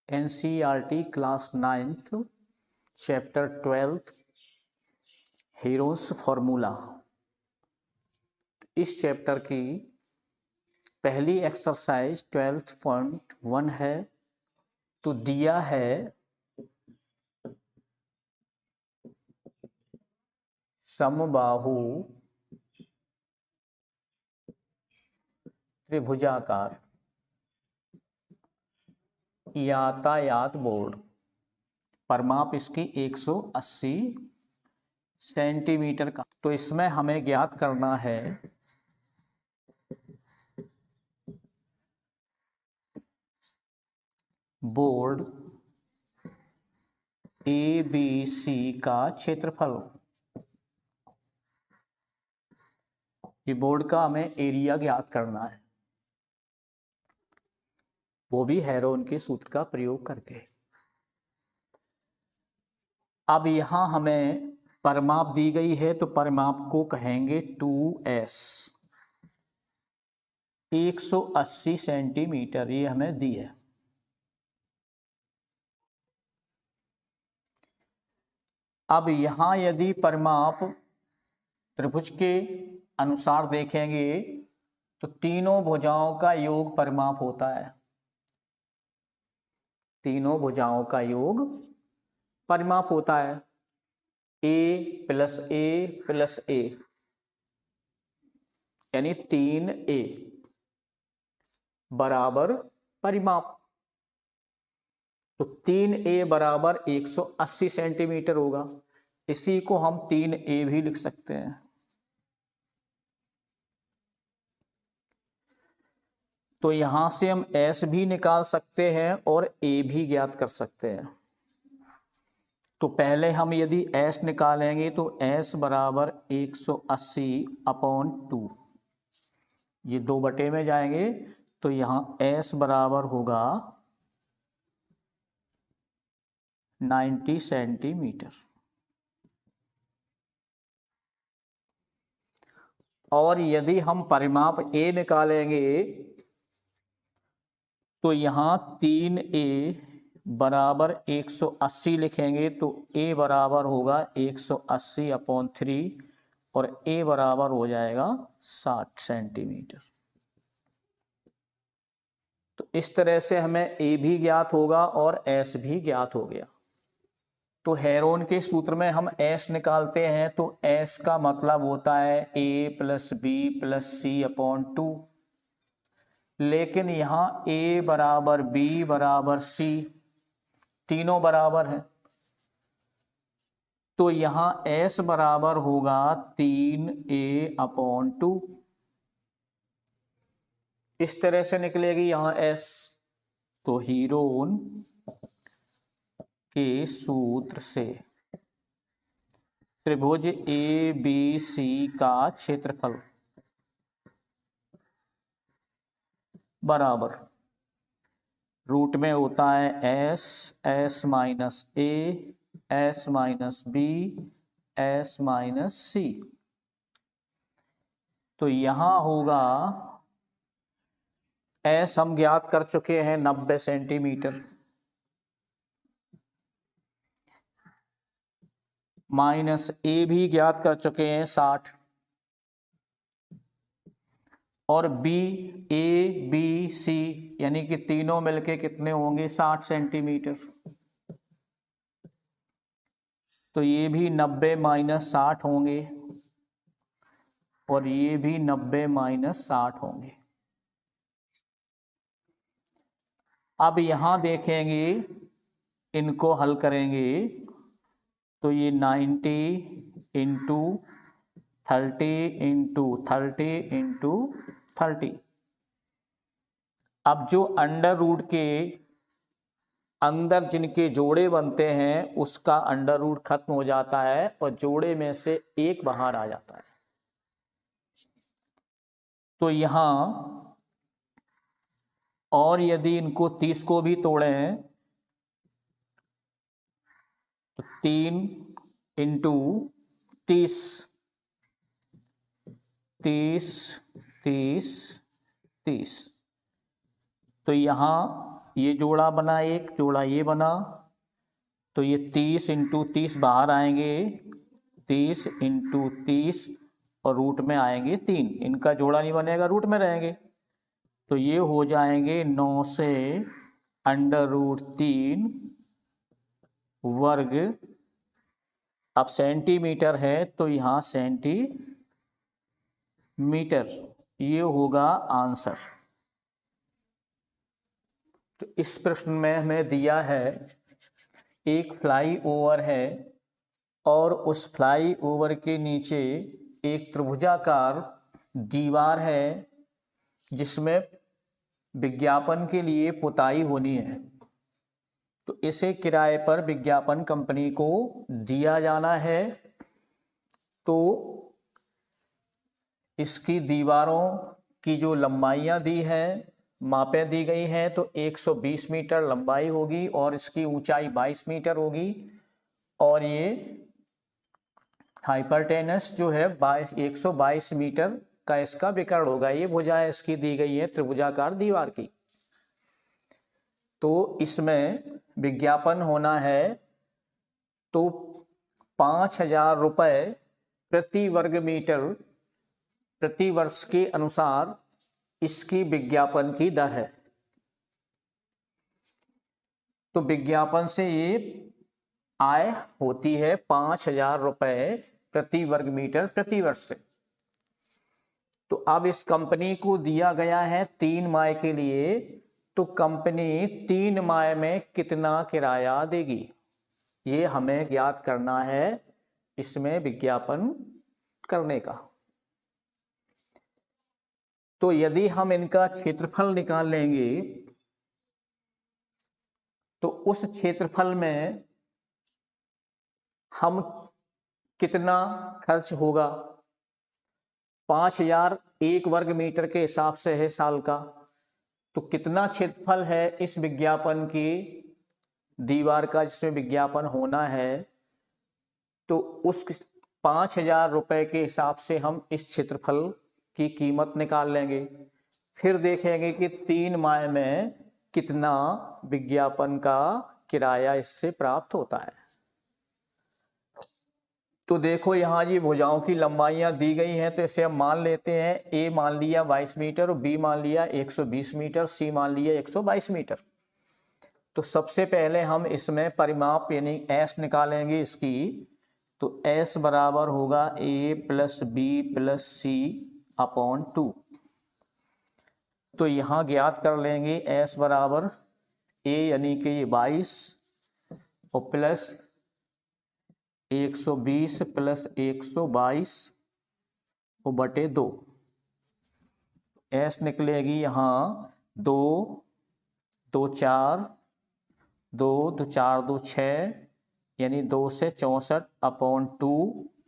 NCERT class 9th chapter 12th heroes formula. इस chapter की पहली एक्सरसाइज 12.1 है। तो दिया है समबाहु त्रिभुजाकार यातायात बोर्ड, परिमाप इसकी 180 सेंटीमीटर का। तो इसमें हमें ज्ञात करना है बोर्ड ABC का क्षेत्रफल। ये बोर्ड का हमें एरिया ज्ञात करना है, वो भी हेरोन के सूत्र का प्रयोग करके। अब यहां हमें परिमाप दी गई है, तो परिमाप को कहेंगे 2S, 180 सेंटीमीटर ये हमें दी है। अब यहां यदि परिमाप त्रिभुज के अनुसार देखेंगे तो तीनों भुजाओं का योग परिमाप होता है। तीनों भुजाओं का योग परिमाप होता है। A plus A plus A यानी 3A बराबर परिमाप। तो 3A बराबर 180 सेंटीमीटर होगा। इसी को हम 3A भी लिख सकते हैं। तो यहां से हम S भी निकाल सकते हैं और A भी ज्ञात कर सकते हैं। तो पहले हम यदि S निकालेंगे तो S बराबर 180/2, ये 2 बटे में जाएंगे तो यहां S बराबर होगा 90 सेंटीमीटर। और यदि हम परिमाप A निकालेंगे तो यहां 3A बराबर 180 लिखेंगे तो A बराबर होगा 180/3 और A बराबर हो जाएगा 60 सेंटीमीटर। तो इस तरह से हमें A भी ज्ञात होगा और S भी ज्ञात हो गया। तो हेरोन के सूत्र में हम S निकालते हैं तो S का मतलब होता है A plus B plus C/2। लेकिन यहाँ A बराबर B बराबर C तीनों बराबर है, तो यहाँ S बराबर होगा 3A/2। इस तरह से निकलेगी यहाँ S। तो हीरोन के सूत्र से त्रिभुज ABC का क्षेत्रफल बराबर रूट में होता है S minus A, S minus B, S minus C। तो यहां होगा S हम ज्ञात कर चुके हैं 90 सेंटीमीटर, माइनस A भी ज्ञात कर चुके हैं 60, और ABC यानी कि तीनों मिलके कितने होंगे 60 सेंटीमीटर। तो ये भी 90 माइनस 60 होंगे और ये भी 90 माइनस 60 होंगे। अब यहां देखेंगे, इनको हल करेंगे तो ये 90 इंटू 30 इंटू 30 इंटू 30। अब जो अंडर रूट के अंदर जिनके जोड़े बनते हैं उसका अंडर रूट खत्म हो जाता है और जोड़े में से एक बाहर आ जाता है। तो यहां और यदि इनको 30 को भी तोड़ें तो 3 इंटू 30, 30, 30, 30। तो यहां ये जोड़ा बना, एक जोड़ा ये बना, तो ये 30 इंटू 30 बाहर आएंगे, 30 इंटू 30 और रूट में आएंगे 3, इनका जोड़ा नहीं बनेगा, रूट में रहेंगे, तो ये हो जाएंगे 9 से √3 वर्ग। अब सेंटीमीटर है तो यहाँ सेंटीमीटर, ये होगा आंसर। तो इस प्रश्न में हमें दिया है एक फ्लाई ओवर है और उस फ्लाई ओवर के नीचे एक त्रिभुजाकार दीवार है जिसमें विज्ञापन के लिए पुताई होनी है, तो इसे किराए पर विज्ञापन कंपनी को दिया जाना है। तो इसकी दीवारों की जो लंबाइयाँ दी हैं, मापें दी गई हैं, तो 120 मीटर लंबाई होगी और इसकी ऊंचाई 22 मीटर होगी, और ये हाइपरटेनस जो है 122 मीटर का इसका विकर्ण होगा। ये भुजाएं इसकी दी गई है त्रिभुजाकार दीवार की। तो इसमें विज्ञापन होना है तो 5,000 रुपये प्रति वर्ग मीटर प्रति वर्ष के अनुसार इसकी विज्ञापन की दर है। तो विज्ञापन से ये आय होती है 5,000 रुपये प्रति वर्ग मीटर प्रति वर्ष से। तो अब इस कंपनी को दिया गया है 3 माह के लिए, तो कंपनी 3 माह में कितना किराया देगी, ये हमें ज्ञात करना है इसमें विज्ञापन करने का। तो यदि हम इनका क्षेत्रफल निकाल लेंगे तो उस क्षेत्रफल में हम कितना खर्च होगा, 5,000 1 वर्ग मीटर के हिसाब से है साल का, तो कितना क्षेत्रफल है इस विज्ञापन की दीवार का जिसमें विज्ञापन होना है, तो उस 5,000 रुपये के हिसाब से हम इस क्षेत्रफल की कीमत निकाल लेंगे। फिर देखेंगे कि 3 माह में कितना विज्ञापन का किराया इससे प्राप्त होता है। तो देखो यहाँ ये भुजाओं की लंबाइयाँ दी गई हैं, तो इसे हम मान लेते हैं, ए मान लिया 22 मीटर और बी मान लिया 120 मीटर, सी मान लिया 122 मीटर। तो सबसे पहले हम इसमें परिमाप यानी एस निकालेंगे इसकी, तो एस बराबर होगा ए प्लस बी प्लस सी अपॉन 2। तो यहाँ ज्ञात कर लेंगे एस बराबर ए यानी कि ये 22 और प्लस 120 प्लस 122 और बटे 2, एस निकलेगी यहाँ 2 2 4 2 2 4 2 6 यानी 2 से 64 अपॉन 2,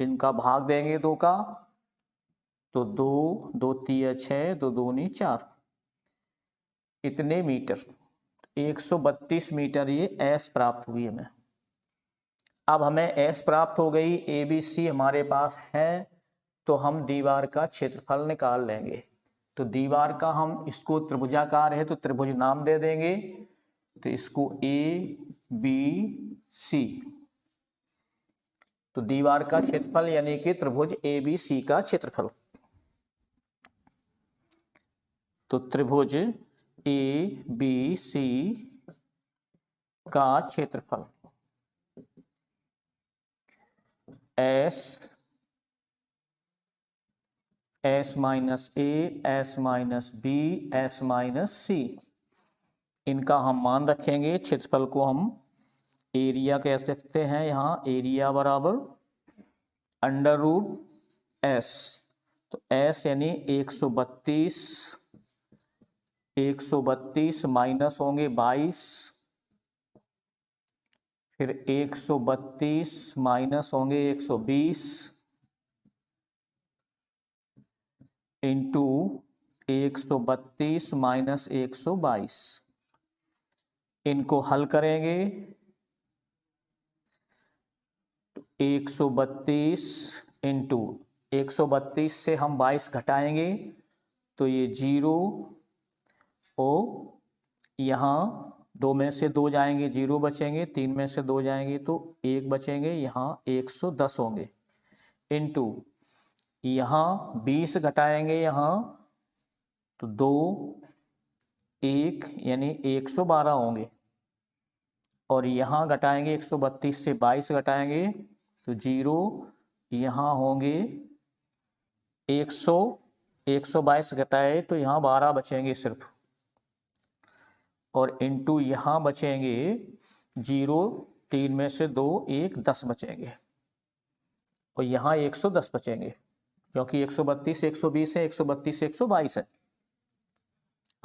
इनका भाग देंगे 2 का, तो 2 2 3 6 2 2 4, इतने मीटर, 132 मीटर ये एस प्राप्त हुई हमें। अब हमें एस प्राप्त हो गई, ए बी सी हमारे पास है, तो हम दीवार का क्षेत्रफल निकाल लेंगे। तो दीवार का हम इसको त्रिभुजाकार है तो त्रिभुज नाम दे देंगे, तो इसको ए बी सी, तो दीवार का क्षेत्रफल यानी कि त्रिभुज ए बी सी का क्षेत्रफल। तो त्रिभुज ए बी सी का क्षेत्रफल S S minus A S minus B S minus C, इनका हम मान रखेंगे। क्षेत्रफल को हम एरिया कह सकते हैं, यहाँ एरिया बराबर √S, तो S यानी 132 माइनस होंगे 22, फिर 132 माइनस होंगे 120 इंटू 132 माइनस 122, इनको हल करेंगे तो 132 इंटू 132 से हम 22 घटाएंगे तो ये 0 और यहाँ 2 में से 2 जाएंगे 0 बचेंगे, 3 में से 2 जाएंगे तो 1 बचेंगे, यहाँ 110 होंगे, इनटू यहाँ 20 घटाएंगे यहाँ तो 2 1 यानी 112 होंगे, और यहाँ घटाएंगे 132 से 22 घटाएंगे तो 0, यहाँ होंगे 122 घटाए तो यहाँ 12 बचेंगे सिर्फ, और इनटू यहाँ बचेंगे 0, 3 में से 2 1 10 बचेंगे, और यहाँ 110 बचेंगे क्योंकि 132 120 है, 132 122 है।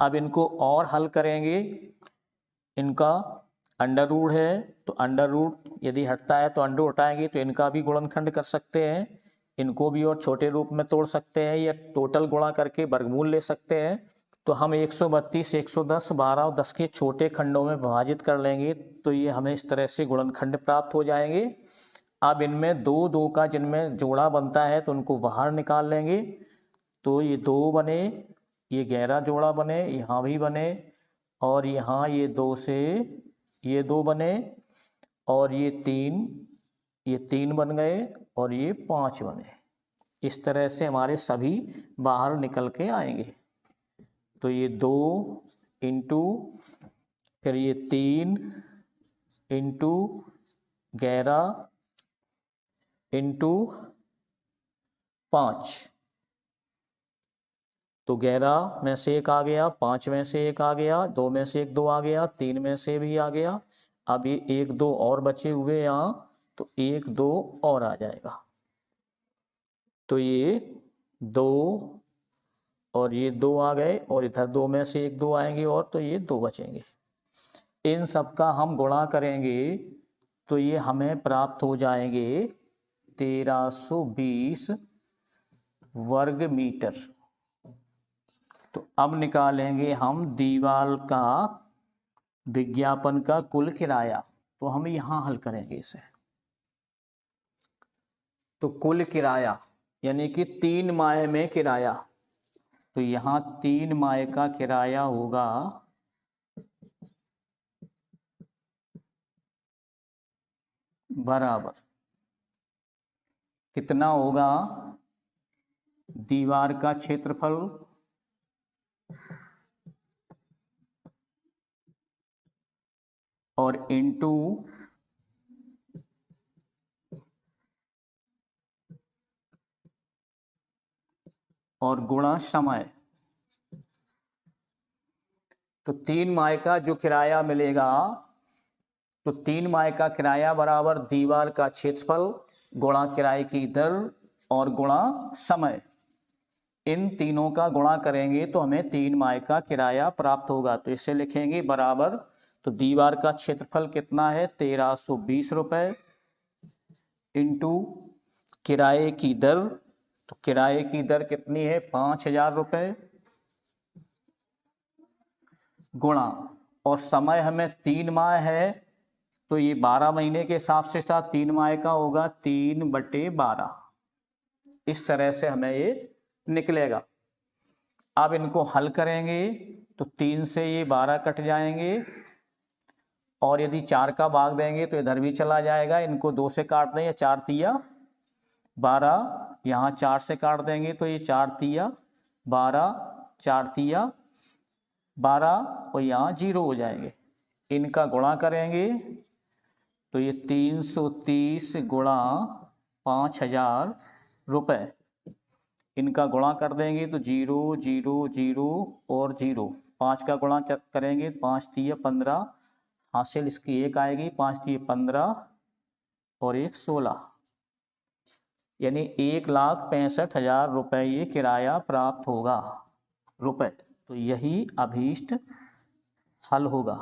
अब इनको और हल करेंगे, इनका अंडर रूट है तो अंडर रूट यदि हटता है तो अंडर उठाएंगे तो इनका भी गुणनखंड कर सकते हैं, इनको भी और छोटे रूप में तोड़ सकते हैं या टोटल गुणा करके वर्गमूल ले सकते हैं। तो हम 132 110 12 और 10 के छोटे खंडों में विभाजित कर लेंगे तो ये हमें इस तरह से गुणनखंड प्राप्त हो जाएंगे। अब इनमें 2 2 का जिनमें जोड़ा बनता है तो उनको बाहर निकाल लेंगे, तो ये 2 बने, ये 11 जोड़ा बने, यहाँ भी बने, और यहाँ ये 2 से ये 2 बने, और ये 3 बन गए, और ये 5 बने। इस तरह से हमारे सभी बाहर निकल के आएंगे। तो ये 2 इंटू फिर ये 3 इंटू 11 इंटू 5, तो 11 में से 1 आ गया, 5 में से 1 आ गया, 2 में से 1 2 आ गया, 3 में से भी आ गया। अब ये 1 2 और बचे हुए यहाँ, तो 1 2 और आ जाएगा, तो ये 2 और ये 2 आ गए, और इधर 2 में से 1 2 आएंगे और तो ये 2 बचेंगे। इन सब का हम गुणा करेंगे तो ये हमें प्राप्त हो जाएंगे 1320 वर्ग मीटर। तो अब निकालेंगे हम दीवार का विज्ञापन का कुल किराया, तो हम यहाँ हल करेंगे इसे। तो कुल किराया यानी कि 3 माह में किराया, तो यहाँ 3 माह का किराया होगा बराबर कितना होगा, दीवार का क्षेत्रफल और इनटू और गुणा समय। तो 3 माह का जो किराया मिलेगा, तो 3 माह का किराया बराबर दीवार का क्षेत्रफल गुणा किराए की दर और गुणा समय। इन तीनों का गुणा करेंगे तो हमें 3 माह का किराया प्राप्त होगा। तो इसे लिखेंगे बराबर, तो दीवार का क्षेत्रफल कितना है 1320 रुपये इंटू किराए की दर, तो किराए की दर कितनी है 5000 रुपये, गुणा और समय हमें 3 माह है तो ये 12 महीने के हिसाब से था, 3 माह का होगा 3/12। इस तरह से हमें ये निकलेगा। अब इनको हल करेंगे तो 3 से ये 12 कट जाएंगे, और यदि 4 का भाग देंगे तो इधर भी चला जाएगा। इनको 2 से काट दें, 4 तिया 12, यहाँ 4 से काट देंगे तो ये 4 तिया 12, 4 तिया 12, और यहाँ 0 हो जाएंगे। इनका गुणा करेंगे तो ये 330 गुणा 5000 रुपये, इनका गुणा कर देंगे तो 0 0 0 और 0, 5 का गुणा करेंगे 5 तिया 15, हासिल इसकी 1 आएगी, 5 तिया 15 और 1 16, यानी 1,65,000 रुपये ये किराया प्राप्त होगा रुपए। तो यही अभीष्ट हल होगा।